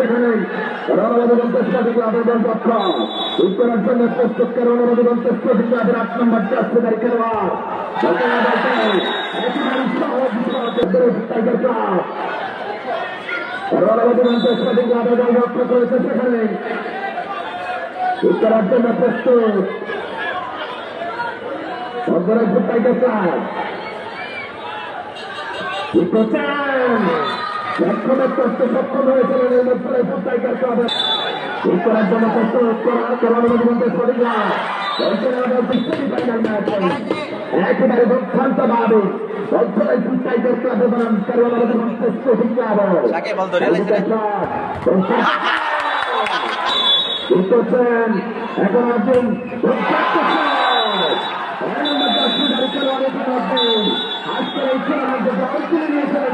সেখানে রণবাদী স্পোর্টিং ক্লাবের দলপক্ষ উত্তরার জন্য প্রস্তুতকার রণবাদী স্পোর্টিং ক্লাবের 8 নম্বর চাষিদারি খেলোয়াড় টাইগার ক্লাব রণবাদী স্পোর্টিং ক্লাবের দল রক্ষা করেছে সেখানে উত্তরার জন্য প্রস্তুত অগ্ররাজ্য টাইগার ক্লাব লক্ষ্যমের করতে সক্ষম হয়েছিলেন এই মধ্যরাজ্য টাইগার ক্লাবের উত্তরার জন্য প্রস্তুত একেবারে দুঃখান্তভাবে মধ্যরাজ্য টাইগার ক্লাবে বনাম স্পোর্টিং ক্লাব এখন একজন আজকের এই খেলা